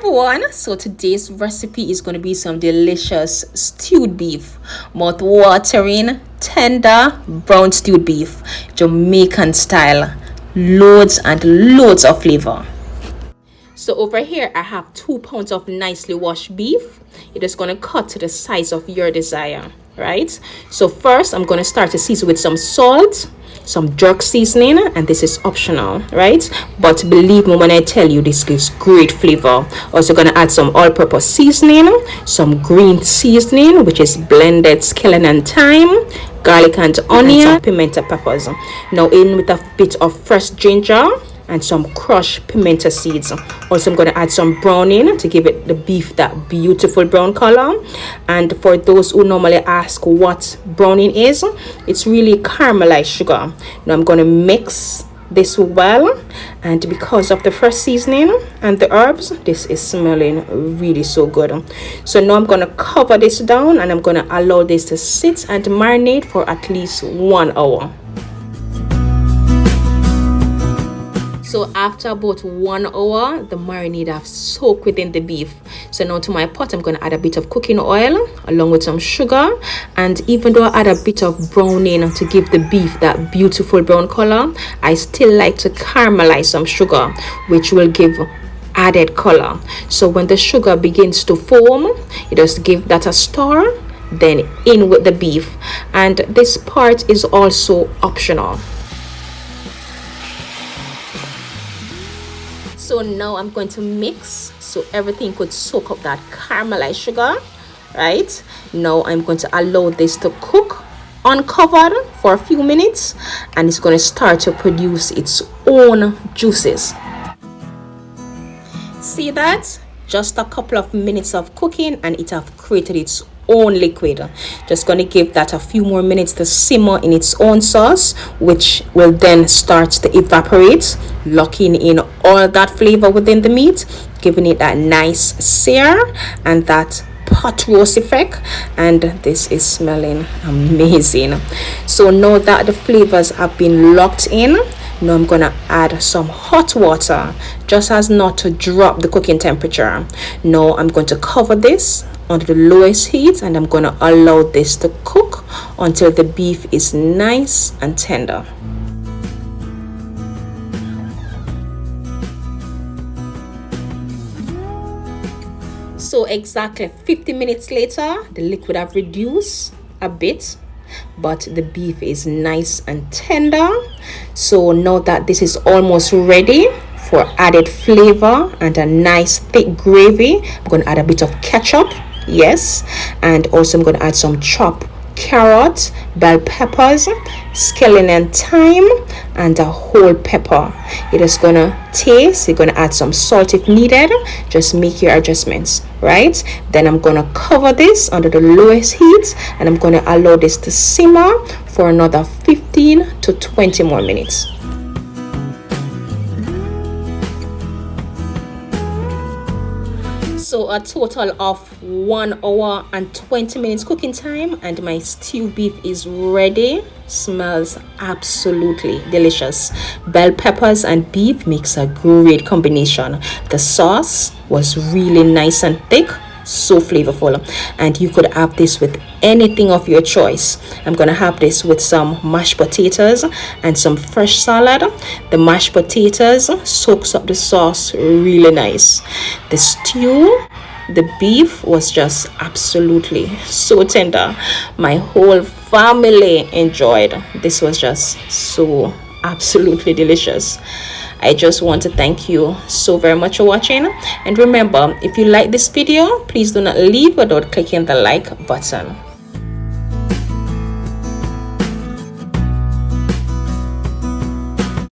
everyone, so today's recipe is going to be some delicious stewed beef, mouth-watering, tender brown stewed beef, Jamaican style, loads and loads of flavor. So over here I have 2 pounds of nicely washed beef. You're just going to cut to the size of your desire, right? So first I'm going to start to season with some salt, some jerk seasoning, and this is optional, right? But believe me when I tell you, this gives great flavor. Also gonna add some all-purpose seasoning, some green seasoning, which is blended scallion and thyme, garlic and onion, and some pimento peppers. Now in with a bit of fresh ginger and some crushed pimento seeds. Also I'm going to add some browning to give it the beef that beautiful brown color. And for those who normally ask what browning is, it's really caramelized sugar. Now I'm going to mix this well, and because of the fresh seasoning and the herbs, this is smelling really so good. So now I'm going to cover this down and I'm going to allow this to sit and marinate for at least 1 hour. So after about 1 hour, the marinade have soaked within the beef. So now to my pot, I'm going to add a bit of cooking oil along with some sugar. And even though I add a bit of browning to give the beef that beautiful brown color, I still like to caramelize some sugar, which will give added color. So when the sugar begins to foam, you just give that a stir, then in with the beef. And this part is also optional. So now I'm going to mix so everything could soak up that caramelized sugar, right? Now I'm going to allow this to cook uncovered for a few minutes, and it's going to start to produce its own juices. See that? Just a couple of minutes of cooking and it have created its own liquid. Just going to give that a few more minutes to simmer in its own sauce, which will then start to evaporate, locking in all that flavor within the meat, giving it that nice sear and that pot roast effect. And this is smelling amazing. So now that the flavors have been locked in, now I'm gonna add some hot water just as not to drop the cooking temperature. Now I'm going to cover this under the lowest heat and I'm going to allow this to cook until the beef is nice and tender. So exactly 50 minutes later, the liquid have reduced a bit, but the beef is nice and tender. So now that this is almost ready for added flavor and a nice thick gravy, I'm going to add a bit of ketchup. Yes, and also I'm going to add some chopped carrots, bell peppers, scallion and thyme, and a whole pepper. You're just going to taste. You're going to add some salt if needed. Just make your adjustments, right? Then I'm going to cover this under the lowest heat and I'm going to allow this to simmer for another 15 to 20 more minutes. So a total of 1 hour and 20 minutes cooking time and my stewed beef is ready. Smells absolutely delicious. Bell peppers and beef makes a great combination. The sauce was really nice and thick, so flavorful, and you could have this with anything of your choice. I'm gonna have this with some mashed potatoes and some fresh salad. The mashed potatoes soaks up the sauce really nice. The stew, the beef was just absolutely so tender. My whole family enjoyed. This was just so absolutely delicious. I just want to thank you so very much for watching, and remember, if you like this video, please do not leave without clicking the like button.